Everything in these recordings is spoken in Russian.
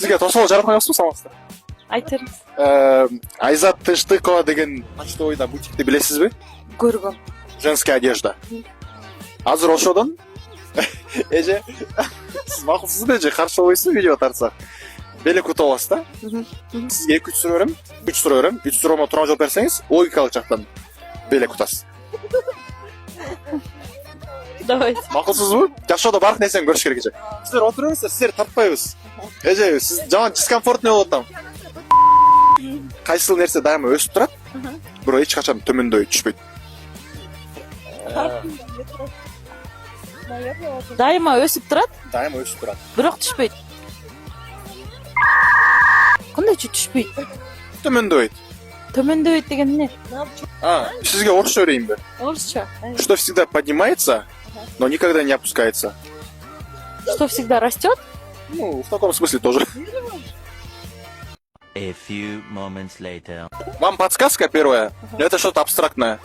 Сізге тосқауыл жаратмайсыз саламатсыздар. Айтырмыз. Айзат Тыштыкова деген почтовыйда бутикти билесиз бе? Көргөм. Женская одежда. Азыр ошодон эже сиз макулсуз да эже каршылабайсыз видео тартсак. Белек утуп аласыз да? Сизге 2-3 суроо берем. 3 суроо берем. 3 суроомо туура жооп берсеңиз, логикалык жактан белек утасыз. Давайте. Макулсузбу? Жашоодо баардык нерсени көрүш керек эже. Сиздер отуруңуздар, сиздерди тартпайбыз. Эже, сиз жаман дискомфортный болуп атам. Кайсыл нерсе дайыма өсүп турат, бирок эч качан төмөндөй түшпөйт. Дайыма өсүп турат, Дайыма өсүп турат. бирок түшпөйт. Кандайча түшпөйт? Төмөндөйт. Төмөндөйт деген эмне? Сизге орусча берейинби? Орусча. Что всегда поднимается, но никогда не опускается. Что всегда растет? Ну, в таком смысле тоже. A few moments later. Вам подсказка первая? Это что-то абстрактное.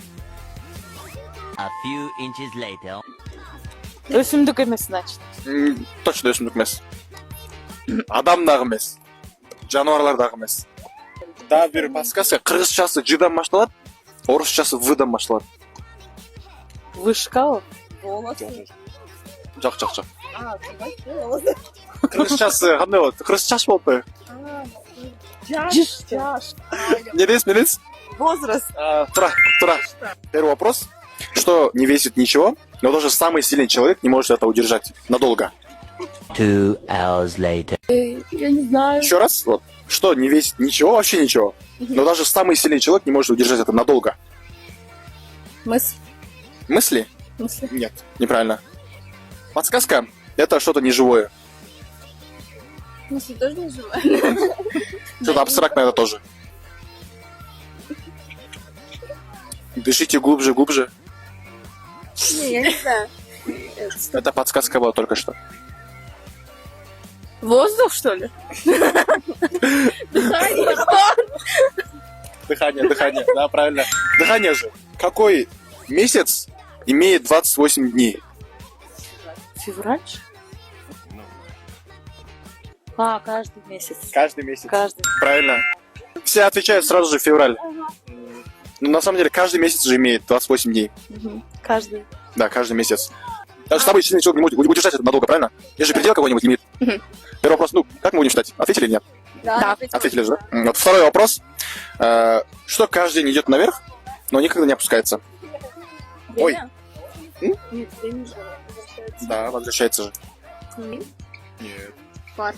A few inches later. Өсүмдүк эмес, значит. Точно өсүмдүк эмес. Адам дагы эмес. Жаныбарлар дагы эмес. Дагы бир подсказка. Кыргызчасы Ждан башталат, орусчасы Вдан башталат. Вышка. Жок. Кыргызчасы кандай болот? Кыргызча чаш болуп коёбу. Жаш. Не дейсиз? Возраст. Тура. Первый вопрос. Что не весит ничего, но даже самый сильный человек не может это удержать надолго. 2 hours later. Я не знаю. Еще раз. Вот. Что не весит ничего, вообще ничего. Но даже самый сильный человек не может удержать это надолго. Мысль. Мысли? Нет, неправильно. Подсказка. Это что-то неживое. Мысль тоже не живая. Что-то абстрактное это тоже. Дышите глубже. Не, я не знаю. Это подсказка была только что. Воздух, что ли? Дыхание. Да, правильно. Дыхание же. Какой месяц имеет 28 дней? Февраль? Каждый месяц. Каждый месяц. Каждый. Правильно. Все отвечают сразу же февраль. Но на самом деле каждый месяц же имеет 28 дней. Каждый. Да, каждый месяц. Даже самый сильный человек не может удержать это надолго, правильно? Если же предел какой-нибудь имеет. Первый вопрос, как мы будем считать? Ответили или нет? Да. Ответили же, да? Вот второй вопрос. Что каждый день идет наверх, но никогда не опускается? Ой. Нет, я не знаю. Да, возвращается же. Нет. Нет. Парк.